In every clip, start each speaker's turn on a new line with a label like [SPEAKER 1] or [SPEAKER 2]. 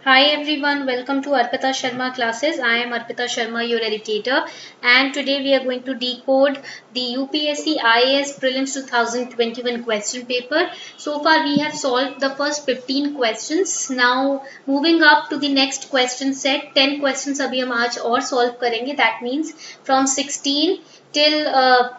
[SPEAKER 1] Hi everyone, welcome to Arpita Sharma classes. I am Arpita Sharma, your educator, and today we are going to decode the UPSC IAS Prelims 2021 question paper. So far we have solved the first 15 questions. Now moving up to the next question set, 10 questions अभी हम आज और solve करेंगे. That means from 16 till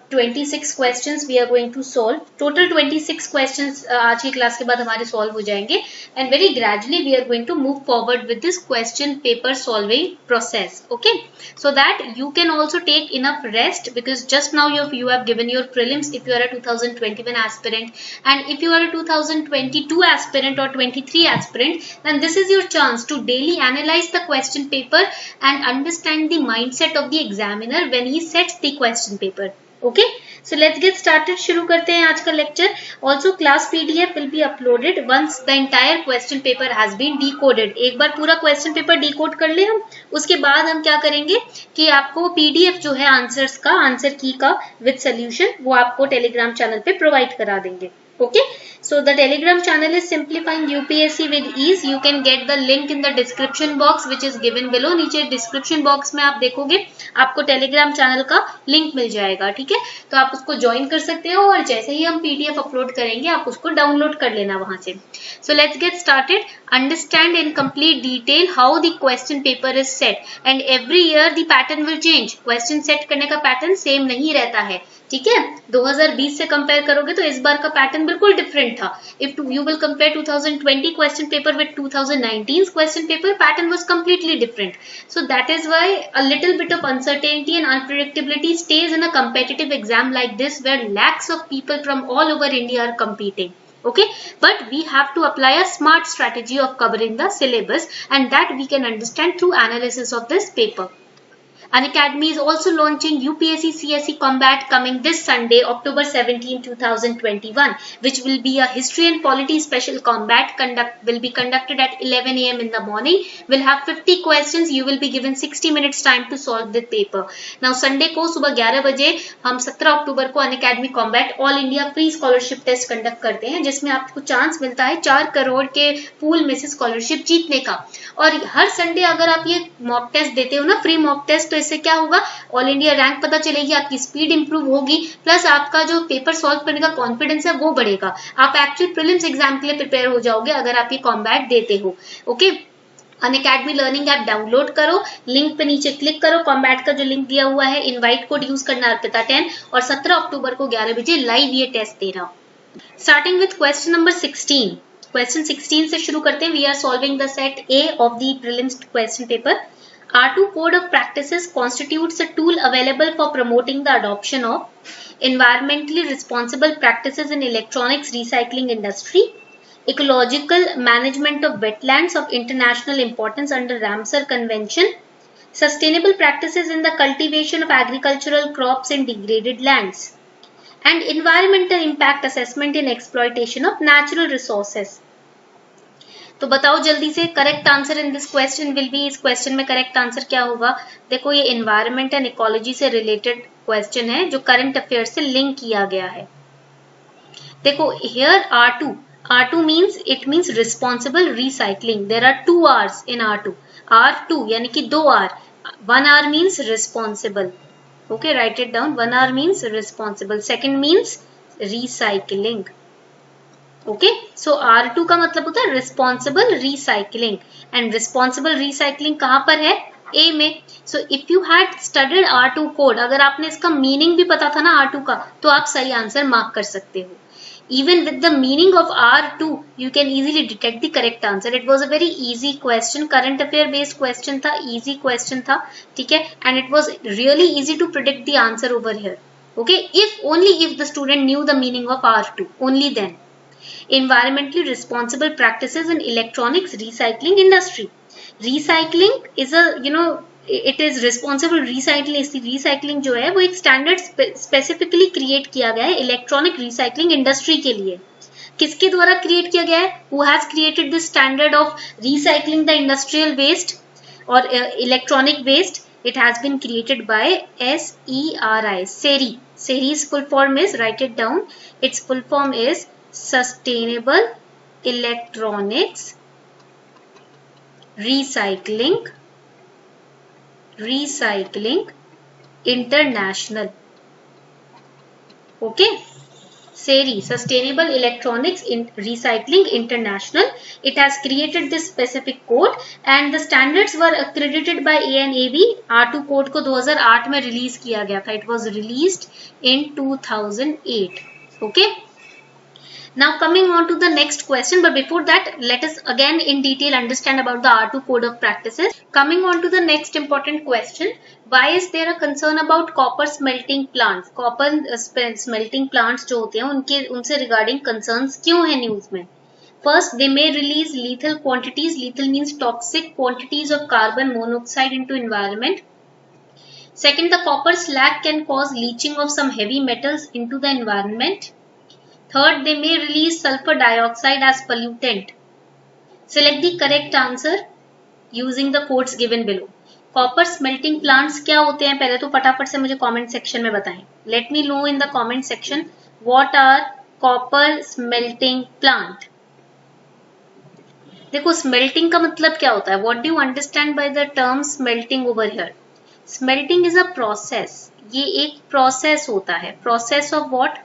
[SPEAKER 1] 26 questions we are going to solve. Total 26 questions आज की class के बाद हमारे solve हो जाएंगे and very gradually we are going to move forward with this question paper solving process. Okay, so that you can also take enough rest because just now you have given your prelims if you are a 2021 aspirant, and if you are a 2022 aspirant or 23 aspirant, then this is your chance to daily analyze the question paper and understand the mindset of the examiner when he sets the question paper. Okay, so let's get started. शुरू करते हैं आज का lecture. Also class PDF will be uploaded once the entire question paper has been decoded. एक बार पूरा question paper decode कर ले हम, उसके बाद हम क्या करेंगे कि आपको PDF जो है आंसर्स का, आंसर की का with solution वो आपको टेलीग्राम चैनल पे प्रोवाइड करा देंगे. Okay, so the telegram channel is simplifying UPSC with ease. You can get the link in the description box which is given below. नीचे description box में आप देखोगे आपको टेलीग्राम चैनल का लिंक मिल जाएगा. ठीक है, तो आप उसको ज्वाइन कर सकते हो और जैसे ही हम PDF अपलोड करेंगे आप उसको डाउनलोड कर लेना वहां से. So let's get started. Understand in complete detail how the question paper is set, and every year the pattern will change. Question set करने का पैटर्न सेम नहीं रहता है. ठीक है, 2020 से कंपेयर करोगे तो इस बार का पैटर्न बिल्कुल डिफरेंट था. If you will compare 2020 question paper with 2019 question paper, pattern was completely different. So that is why a little bit of uncertainty and unpredictability stage in a competitive exam like this where lakhs of people from all over India are competing. Okay, but we have to apply a smart strategy of covering the syllabus, and that we can understand through analysis of this paper. Unacademy is also launching UPSC CSE Combat coming this Sunday, October 17, 2021, which will be a history and polity special combat will be conducted at 11 a.m. in the morning. We'll have 50 questions. You will be given 60 minutes time to solve the paper. Now Sunday को सुबह 11 बजे हम 17 अक्टूबर को Unacademy Combat all India free scholarship test conduct करते हैं, जिसमें आपको chance मिलता है 4 करोड़ के पूल में से स्कॉलरशिप जीतने का. और हर संडे अगर आप ये मॉक टेस्ट देते हो ना, फ्री मॉक टेस्ट, तो इससे क्या होगा, ऑल इंडिया रैंक पता चलेगी, आपकी स्पीड इंप्रूव होगी, प्लस आपका जो पेपर सॉल्व करने का कॉन्फिडेंस है वो बढ़ेगा. आप एक्चुअल प्रीलिम्स एग्जाम के लिए प्रिपेयर हो जाओगे अगर आप ये कॉम्बैट देते हो. Okay, Unacademy learning app download करो, लिंक पे नीचे क्लिक करो, कॉम्बैट का जो लिंक दिया हुआ है, इनवाइट कोड यूज करना अर्पिता 10, और 17 अक्टूबर को 11 बजे लाइव ये टेस्ट देना. Starting with question number 16. Question 16 से शुरू करते हैं. We are solving the set A of the prelims question paper. R2 Code of Practices constitutes a tool available for promoting the adoption of environmentally responsible practices in electronics recycling industry, ecological management of wetlands of international importance under Ramsar Convention, sustainable practices in the cultivation of agricultural crops in degraded lands, and environmental impact assessment in exploitation of natural resources. तो बताओ जल्दी से, correct answer in this question will B, इस question में correct answer क्या होगा. देखो ये एनवायरमेंट एंड इकोलॉजी से रिलेटेड क्वेश्चन है जो करंट अफेयर से लिंक किया गया है. देखो here R2 means responsible recycling. There are 2 R's in R2 यानी कि 2 R. 1 R means responsible. Okay, write it down. 1 R means responsible, second means recycling. Okay, so R2 का मतलब होता है responsible recycling, and responsible recycling कहां पर है, A में. So if you had studied R2 code, अगर आपने इसका मीनिंग भी पता था ना R2 का, तो आप सही आंसर मार्क कर सकते हो. Even with the meaning of R2, you can easily detect the correct answer. It was a very easy question, current affair based question था, easy question था. ठीक है, and it was really easy to predict the answer over here. Okay, only if the student knew the meaning of R2, only then. Environmentally responsible practices in electronics recycling industry. Recycling is it is responsible recycling. इस recycling जो है वो एक standard specifically create किया गया है electronic recycling industry के लिए. किसके द्वारा क्रिएट किया गया है? Who has created this standard of recycling the industrial waste or electronic waste? It has been created by SERI. SERI's full form is, write it down, its full form is Sustainable Electronics Recycling International. Okay. SERI, Sustainable Electronics Recycling International. It has created this specific code and the standards were accredited by ANAB. R2 code को 2008 में release किया गया था. It was released in 2008. Okay. Now coming on to the next question, but before that let us again in detail understand about the R2 code of practices. Coming on to the next important question, why is there a concern about copper smelting plants? Copper smelting plants जो होते हैं उनसे regarding concerns क्यों है news में? First, they may release lethal quantities. Lethal means toxic quantities of carbon monoxide into environment. Second, the copper slag can cause leaching of some heavy metals into the environment. Third, they may release sulfur dioxide as pollutant. Select the correct answer using the codes given below. Copper smelting plants क्या होते हैं? पहले तो फटाफट से मुझे comment section में बताएं. Let me know in the comment section what are copper smelting plant. देखो smelting का मतलब क्या होता है? What do you understand by the term smelting over here? Smelting is a process. ये एक process होता है. Process of what?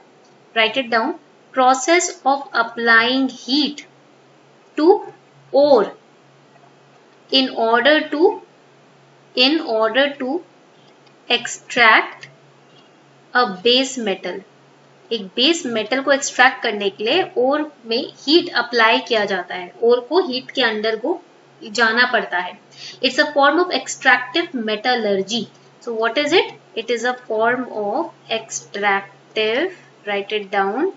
[SPEAKER 1] Write it down. Process of applying heat to ore in order to extract a base metal. एक base metal को extract करने के लिए ओर में हीट अप्लाई किया जाता है. ओर को हीट के अंदर को जाना पड़ता है. It's a form of extractive metallurgy. So what is it? It is a form of extractive, right it down,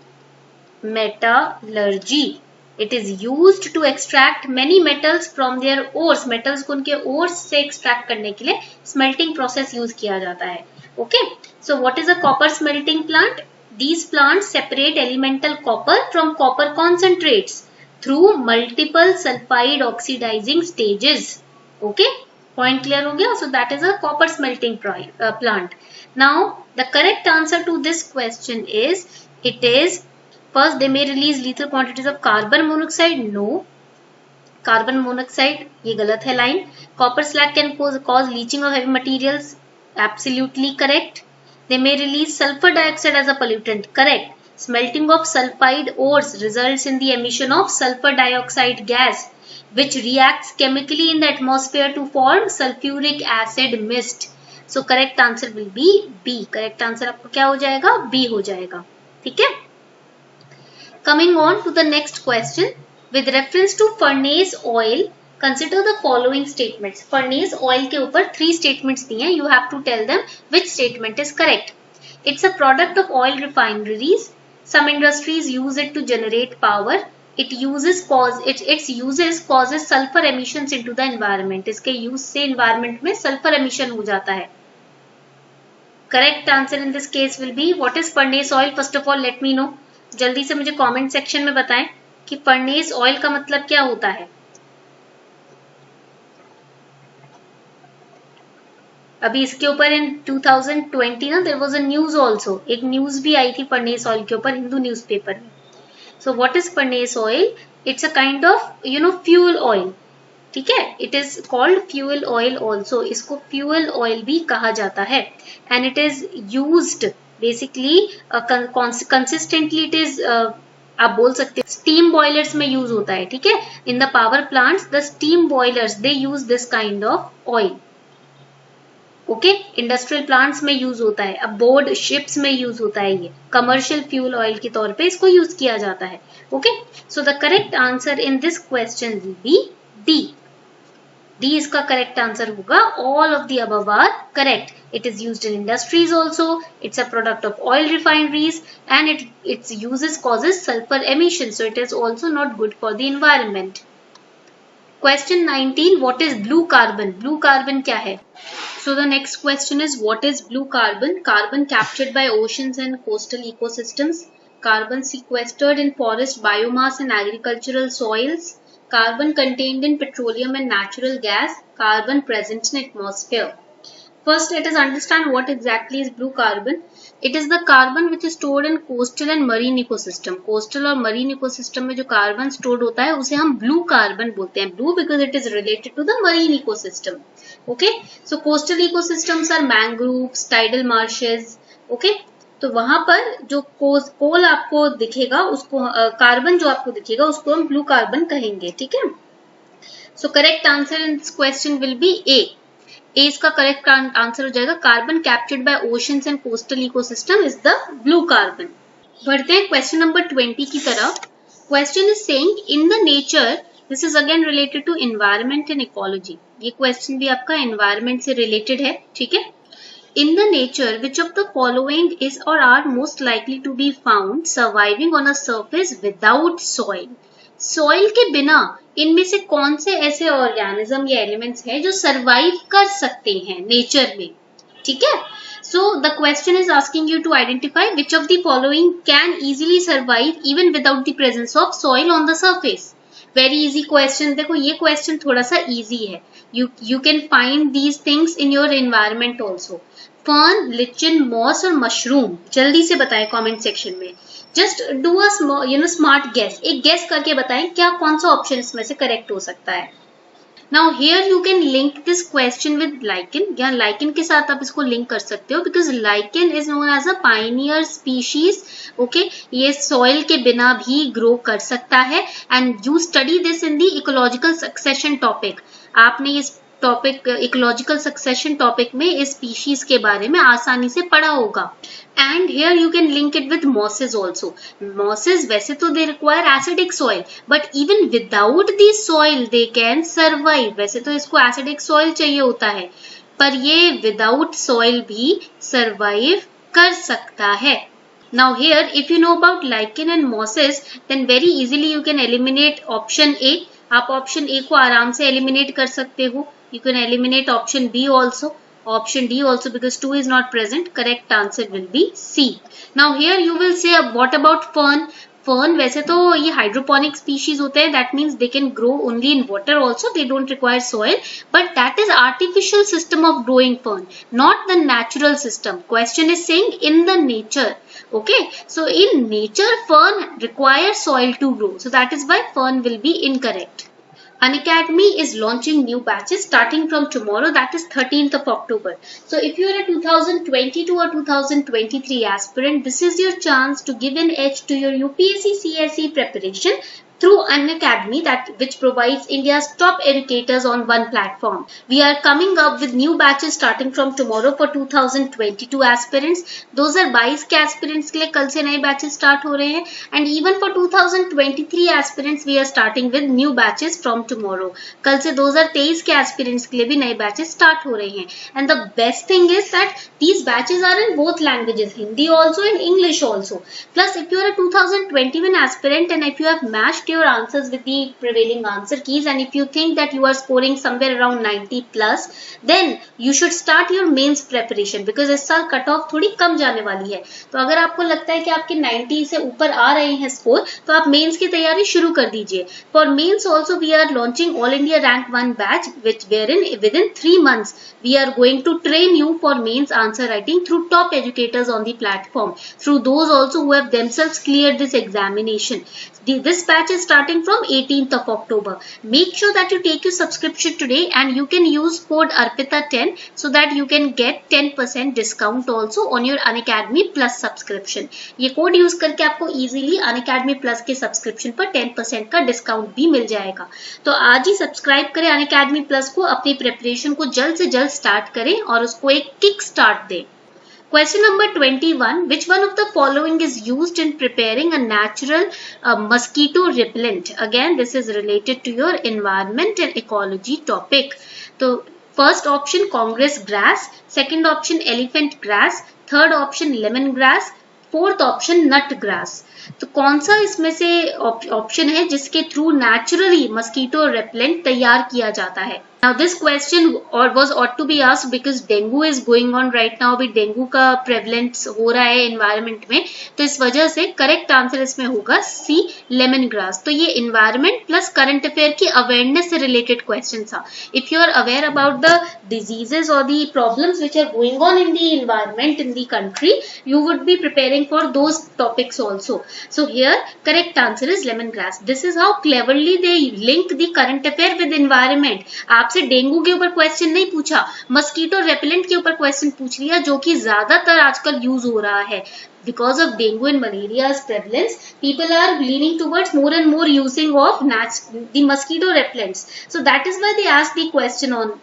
[SPEAKER 1] metallurgy. It is used to extract many metals from their ores. Metals को उनके ores से extract करने के लिए smelting process use किया जाता है. Okay. So what is a copper smelting plant? These plants separate elemental copper from copper concentrates through multiple sulfide oxidizing stages. Okay. Point clear हो गया? So that is a copper smelting plant. Now the correct answer to this question is, it is first, they may release lethal quantities of carbon monoxide. No. Carbon monoxide, ये गलत है line. Copper slag can cause leaching of heavy materials. Absolutely correct. They may release sulfur dioxide as a pollutant. Correct. Smelting of sulfide ores results in the emission of sulfur dioxide gas, which reacts chemically in the atmosphere to form sulfuric acid mist. So correct answer will be B. Correct answer आपको क्या हो जाएगा? B हो जाएगा. ठीक है? Coming on to the next question, with reference to furnace oil, consider the following statements. Furnace oil के ऊपर 3 statements दिए हैं. You have to tell them which statement is correct. It's a product of oil refineries. Some industries use it to generate power. Its uses causes sulfur emissions into the environment. इसके use से environment में sulfur emission हो जाता है. Correct answer in this case will be, what is furnace oil? First of all, let me know. जल्दी से मुझे comment section में बताएं कि फर्नेस ऑयल का मतलब क्या होता है. अभी इसके ऊपर इन 2020 ना there was a news also. एक न्यूज भी आई थी फर्नेस ऑयल के ऊपर हिंदू न्यूज़पेपर में. So what is furnace oil? It's a kind of fuel oil. ठीक है. It is called fuel oil also. इसको फ्यूल ऑयल भी कहा जाता है. And it is used basically consistently. It is आप बोल सकते हैं स्टीम बॉयलर्स में यूज होता है. ठीक है. In the power plants the steam boilers they use this kind of oil. Okay. Industrial plants में यूज होता है. अब बोर्ड शिप्स में यूज होता है. ये कमर्शियल फ्यूल ऑयल के तौर पे इसको यूज किया जाता है. Okay. So the correct answer in this question will be D. D इसका करेक्ट आंसर होगा. All of the above are correct. It is used in industries also. It's a product of oil refineries and its uses causes sulfur emission. So it is also not good for the environment. Question 19. What is blue carbon? Blue carbon क्या है? So the next question is, what is blue carbon? Carbon captured by oceans and coastal ecosystems. Carbon sequestered in forest biomass and agricultural soils. Carbon contained in petroleum and natural gas. Carbon present in atmosphere. First, let us understand what exactly is blue carbon. It is the carbon which is stored in coastal and marine ecosystem. Coastal और marine ecosystem में जो carbon stored होता है उसे हम blue carbon बोलते हैं. Blue because it is related to the marine ecosystem. Okay, so coastal ecosystems are mangroves, tidal marshes. Okay, तो वहां पर जो कोल आपको दिखेगा उसको कार्बन जो आपको दिखेगा उसको हम ब्लू कार्बन कहेंगे. ठीक है. So correct answer in this question will be A. A इसका करेक्ट आंसर हो जाएगा. Carbon captured by oceans and coastal ecosystem is the blue carbon. बढ़ते हैं क्वेश्चन नंबर 20 की तरफ. Question is saying in the nature, this is again related to environment and ecology. ये question भी आपका एनवायरमेंट से रिलेटेड है. ठीक है. In the nature, which of the following is or are most likely to be found surviving on a surface without soil? Soil के बिना इनमें से कौन से ऐसे ऑर्गेनिज्म या एलिमेंट्स हैं जो सर्वाइव कर सकते हैं नेचर में? ठीक है. So the question is asking you to identify which of the following can easily survive even without the presence of soil on the surface. Very easy question. देखो ये question थोड़ा सा easy है. You can find these things in your environment also. Fern, lichen, moss और mushroom. जल्दी से बताएं comment section में. Just do a smart guess. एक गेस करके बताएं क्या कौन सा ऑप्शन इसमें से करेक्ट हो सकता है. Now here you can link this question with lichen. या लाइकेन के साथ आप इसको लिंक कर सकते हो because lichen is known as a pioneer species. Okay, ये सॉइल के बिना भी ग्रो कर सकता है and you study this in the ecological succession topic. आपने इस टॉपिक इकोलॉजिकल सक्सेशन टॉपिक में इस स्पीशीज के बारे में आसानी से पढ़ा होगा. And here you can link it with masses also. Masses वैसे तो they require acidic soil but even without this soil they can survive. वैसे तो इसको एसिडिक सॉइल चाहिए होता है पर ये विदाउट सॉइल भी सर्वाइव कर सकता है. Now here if you know about lichen and mosses then very easily you can eliminate option A. आप option A को आराम से eliminate कर सकते हो. You can eliminate option B also, option D also because 2 is not present. Correct answer will be C. Now here you will say what about fern? Fern वैसे तो ये हाइड्रोपोनिक स्पीशीज होते हैं. That means they can grow only in water also. They don't require soil but that is artificial system of growing fern, not the natural system. Question is saying in the nature. Okay, so in nature fern requires soil to grow, so that is why fern will be incorrect. Unacademy is launching new batches starting from tomorrow, that is 13th of October. So if you are a 2022 or 2023 aspirant, this is your chance to give an edge to your UPSC CSE preparation through Unacademy, which provides India's top educators on one platform. We are coming up with new batches starting from tomorrow for 2022 aspirants. 2022 के aspirants के लिए कल से नए batches start हो रहे हैं and even for 2023 aspirants we are starting with new batches from tomorrow. कल से 2023 के aspirants के लिए भी नए batches start हो रहे हैं and the best thing is that these batches are in both languages, Hindi also and English also. Plus if you are a 2021 aspirant and if you have matched your answers with the prevailing answer keys and if you think that you are scoring somewhere around 90 plus then you should start your mains preparation because इस साल cut off थोड़ी कम जाने वाली है. तो अगर आपको लगता है कि आपके 90 से ऊपर आ रहे हैं स्कोर तो आप मेंस की तैयारी शुरू कर दीजिए. For mains also we are launching all India rank 1 batch which wherein within 3 months we are going to train you for mains answer writing through top educators on the platform, through those also who have themselves cleared this examination. This batch is starting from 18th of October. Make sure that you take your subscription today and you can use code ARPITA10 so that you can get 10% discount also on your Unacademy Plus subscription. ये code use करके आपको easily Unacademy Plus के subscription पर 10% का discount भी मिल जाएगा. तो आज ही सब्सक्राइब करें Unacademy Plus को, अपनी प्रिपरेशन को जल्द से जल्द स्टार्ट करें और उसको एक किक स्टार्ट दें. Question number 21. Which one of the following is used in preparing a natural mosquito repellent? Again, this is related to your environment and ecology topic. So, first option Congress grass, second option elephant grass, third option lemon grass, fourth option nut grass. तो कौन सा इसमें से option है जिसके through naturally mosquito repellent तैयार किया जाता है? Now this question was ought to be asked because dengue is going on right now। अभी डेंगू का प्रेवलेंस हो रहा है एनवायरमेंट में, तो इस वजह से करेक्ट आंसर इसमें होगा सी, लेमन ग्रास। तो ये एनवायरमेंट प्लस करंट अफेयर की अवेयरनेस से रिलेटेड क्वेश्चन था। If you are aware about the diseases और the problems which are going on in the environment in the country, you would be preparing for those topics also. So here correct answer is lemongrass. This is how cleverly they link the current affair with environment। आपसे dengue के ऊपर question नहीं पूछा, mosquito repellent के ऊपर question पूछ लिया, जो कि ज्यादातर आजकल यूज हो रहा है। Because of dengue and malaria's prevalence, people are leaning towards more and more using of the mosquito repellents. So that is why they asked the question on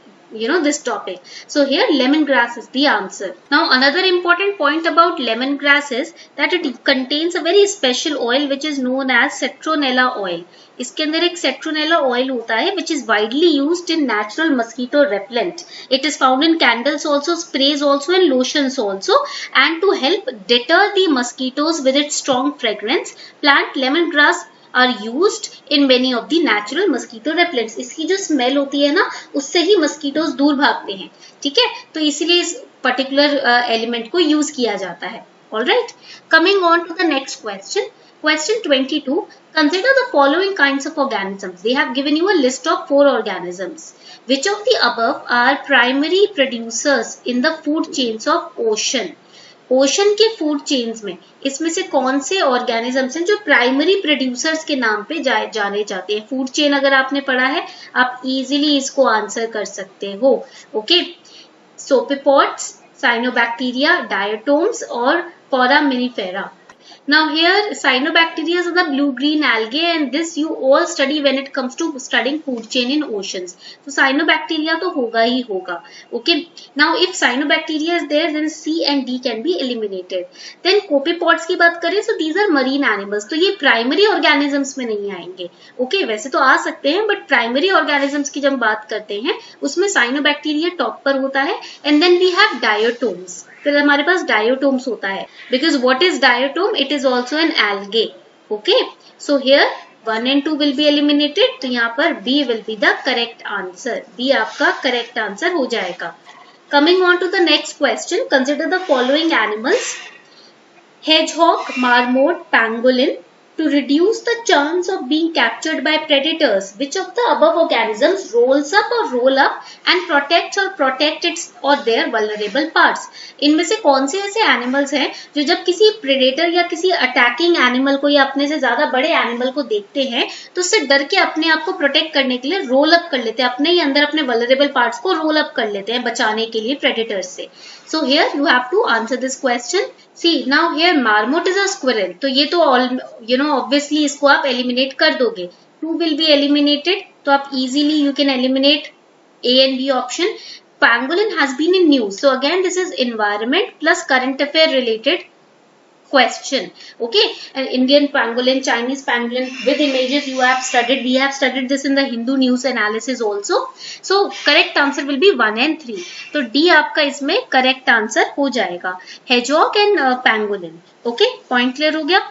[SPEAKER 1] this topic. So here lemongrass is the answer. Now another important point about lemongrass is that it contains a very special oil which is known as citronella oil। इसके अंदर एक citronella oil होता है which is widely used in natural mosquito repellent। It is found in candles also, sprays also and lotions also, and to help deter the mosquitoes with its strong fragrance, plant lemongrass are used in many of the natural mosquito repellents। इसकी जो smell होती है ना, उससे ही mosquitoes दूर भागते हैं, ठीक है, तो इसीलिए इस पर्टिकुलर एलिमेंट को यूज किया जाता है। Alright, coming on to the next question. Question 22. Consider the following kinds of organisms. They have given you a list of 4 organisms. Which of the above are primary producers in the food chains of ocean? Ocean के food chains में इसमें से कौन से organisms हैं जो primary producers के नाम पे जाने जाते हैं? फूड चेन अगर आपने पढ़ा है, आप इजीली इसको आंसर कर सकते हो। ओके, सोपिपोड्स, साइनोबैक्टीरिया, डायटोम्स और foraminifera. Now here cyanobacteria are the blue-green algae, and this you all study when it comes to studying food chain in oceans. So cyanobacteria तो होगा ही होगा। Okay. Now if cyanobacteria is there, then C and D can be eliminated. Then copepods की बात करें, so these are marine animals। तो ये primary organisms में नहीं आएंगे। Okay, वैसे तो आ सकते हैं, but primary organisms की जब बात करते हैं, उसमें cyanobacteria टॉप पर होता है, and then we have diatoms। फिर हमारे पास डायोटोम्स होता है, because what is diatom? It is also an algae. Okay, so here 1 and 2 will be eliminated, तो यहाँ पर B will be the correct answer. B आपका करेक्ट आंसर हो जाएगा। Coming on to the next question, consider the following animals: hedgehog, marmot, pangolin। To reduce the chance of being captured by predators, which of the above organisms rolls up or roll up and protect its or their vulnerable parts? इनमें से कौन से ऐसे animals हैं जो जब किसी predator या किसी अटैकिंग एनिमल को या अपने से ज्यादा बड़े एनिमल को देखते हैं तो उससे डर के अपने आप को प्रोटेक्ट करने के लिए रोल अप कर लेते हैं, अपने ही अंदर अपने वल्नरेबल पार्ट्स को रोल अप कर लेते हैं बचाने के लिए प्रेडेटर्स से। So here you have to answer this question. See now here marmot is a squirrel, तो ये तो obviously इसको आप eliminate कर दोगे। 2 will be eliminated, तो आप easily you can eliminate A and B option. Pangolin has been in news, so again this is environment plus current affair related question. Okay, an Indian pangolin, Chinese pangolin with images you have studied. We have studied this in the Hindu news analysis also. So correct answer will be 1 and 3. तो D आपका इसमें correct answer हो जाएगा, hedgehog and pangolin. Okay, point clear हो गया?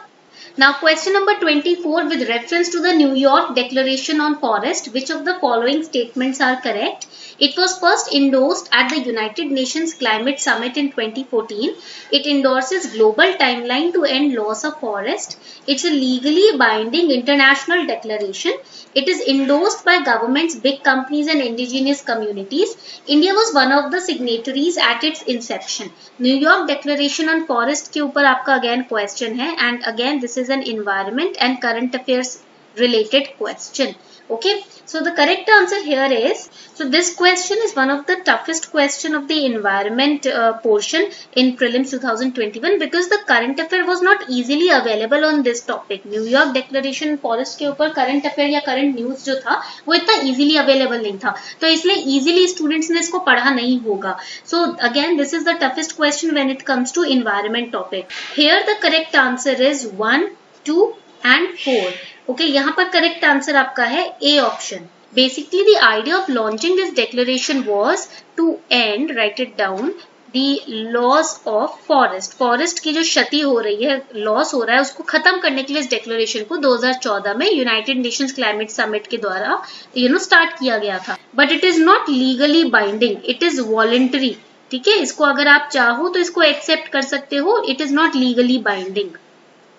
[SPEAKER 1] Now question number 24, with reference to the New York Declaration on Forest, which of the following statements are correct? It was first endorsed at the United Nations Climate Summit in 2014. It endorses global timeline to end loss of forest. It's a legally binding international declaration. It is endorsed by governments, big companies and indigenous communities. India was one of the signatories at its inception. New York Declaration on Forest के ऊपर आपका again question है, and again this is an environment and current affairs related question. Okay, so the correct answer here is, so this question is one of the toughest question of the environment portion in prelims 2021, because the current affair was not easily available on this topic. New York Declaration forest के ऊपर current affair या current news जो था वो इतना easily available नहीं था, तो इसलिए easily students ने इसको पढ़ा नहीं होगा. So again this is the toughest question when it comes to environment topic. Here the correct answer is 1, 2 and 4. Okay, यहाँ पर करेक्ट आंसर आपका है A option. Basically the idea of launching this declaration was to end, write it down, the loss of forest, forest की जो क्षति हो रही है, लॉस हो रहा है, उसको खत्म करने के लिए इस डिक्लेरेशन को 2014 में यूनाइटेड नेशंस क्लाइमेट समिट के द्वारा स्टार्ट किया गया था. But it is not legally binding, it is voluntary. ठीक है, इसको अगर आप चाहो तो इसको एक्सेप्ट कर सकते हो. It is not legally binding.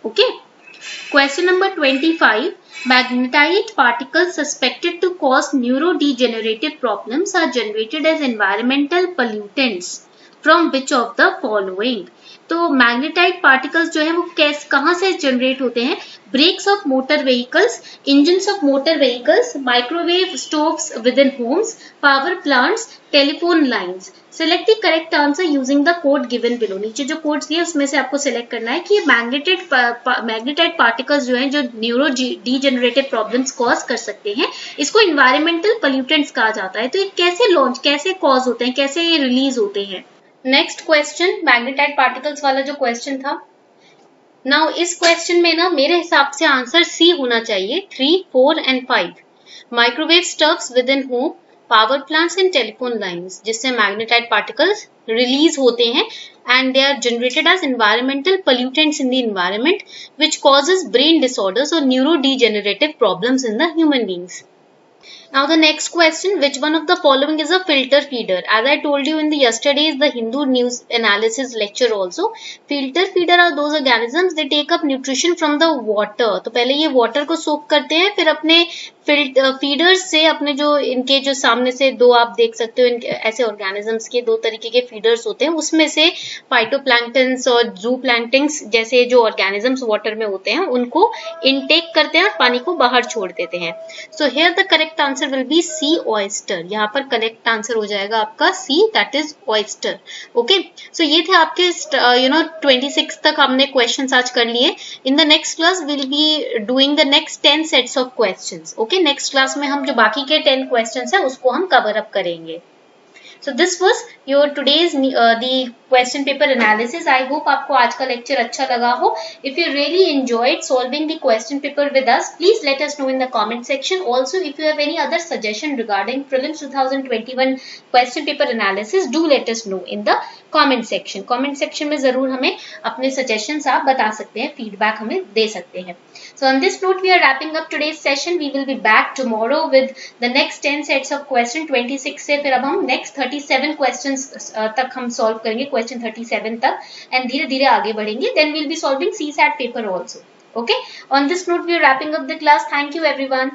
[SPEAKER 1] Okay. Question number 25. Magnetite particles suspected to cause neurodegenerative problems are generated as environmental pollutants from which of the following? तो मैग्नेटाइट पार्टिकल्स जो है वो कहाँ से जनरेट होते हैं? Brakes of motor vehicles, engines of motor vehicles, microwave stoves within homes, power plants, telephone lines. Select the correct answer using the code given below. नीचे जो कोड्स दिए उसमें से आपको सेलेक्ट करना है कि ये मैग्नेटाइट पार्टिकल्स जो हैं जो न्यूरो डीजेनरेटिव प्रॉब्लम्स कॉज कर सकते हैं, इसको इन्वायरमेंटल पोल्यूटेंट्स कहा जाता है. तो ये कैसे कॉज होते हैं, कैसे ये रिलीज होते हैं? नेक्स्ट क्वेश्चन मैग्नेटाइट पार्टिकल्स वाला जो क्वेश्चन था. नाउ इस क्वेश्चन में ना मेरे हिसाब से आंसर सी होना चाहिए. 3, 4 and 5. Microwave stoves with in home, power plants and telephone lines, जिससे मैग्नेटाइट पार्टिकल्स रिलीज होते हैं and they are generated as environmental pollutants in the environment which causes brain disorders or neurodegenerative problems in the human beings. Now the next question, which one of the following is a filter feeder? As I told you in the yesterday's the Hindu news analysis lecture also, filter feeder are those organisms they take up nutrition from the water. तो पहले ये water को soak करते हैं, फिर अपने feeders से अपने जो इनके जो सामने से दो आप देख सकते हो इनके ऐसे ऑर्गेनिजम्स के दो तरीके के फीडर्स होते हैं, उसमें से फाइटोप्लैंक्टन्स और जूप्लैंक्टन्स जैसे जो ऑर्गेनिजम्स वाटर में होते हैं उनको इनटेक करते हैं और पानी को बाहर छोड़ देते हैं. So here the correct answer will be C, oyster. यहाँ पर करेक्ट आंसर हो जाएगा आपका C, that is oyster. Okay. So ये थे आपके 26 तक हमने क्वेश्चंस आज कर लिए. In the next class will be doing the next 10 sets of questions. Okay. Next class में हम जो बाकी के 10 क्वेश्चंस है उसको हम कवर अप करेंगे. So this was your today's the question paper analysis. I hope आपको आज का lecture अच्छा लगा हो. If you really enjoyed solving the question paper with us, please let us know in the comment section. Also, if you have any other suggestion regarding prelims 2021 question paper analysis, do let us know in the comment section. Comment section में जरूर हमें अपने suggestions आप बता सकते हैं, feedback हमें दे सकते हैं. So on this note, we are wrapping up today's session. We will be back tomorrow with the next 10 sets of question. 26 से फिर अब हम next 37 questions तक हम solve करेंगे, question 37 तक, and धीरे धीरे आगे बढ़ेंगे. Then we'll be solving CSAT paper also. Okay. On this note, we are wrapping up the class. Thank you everyone.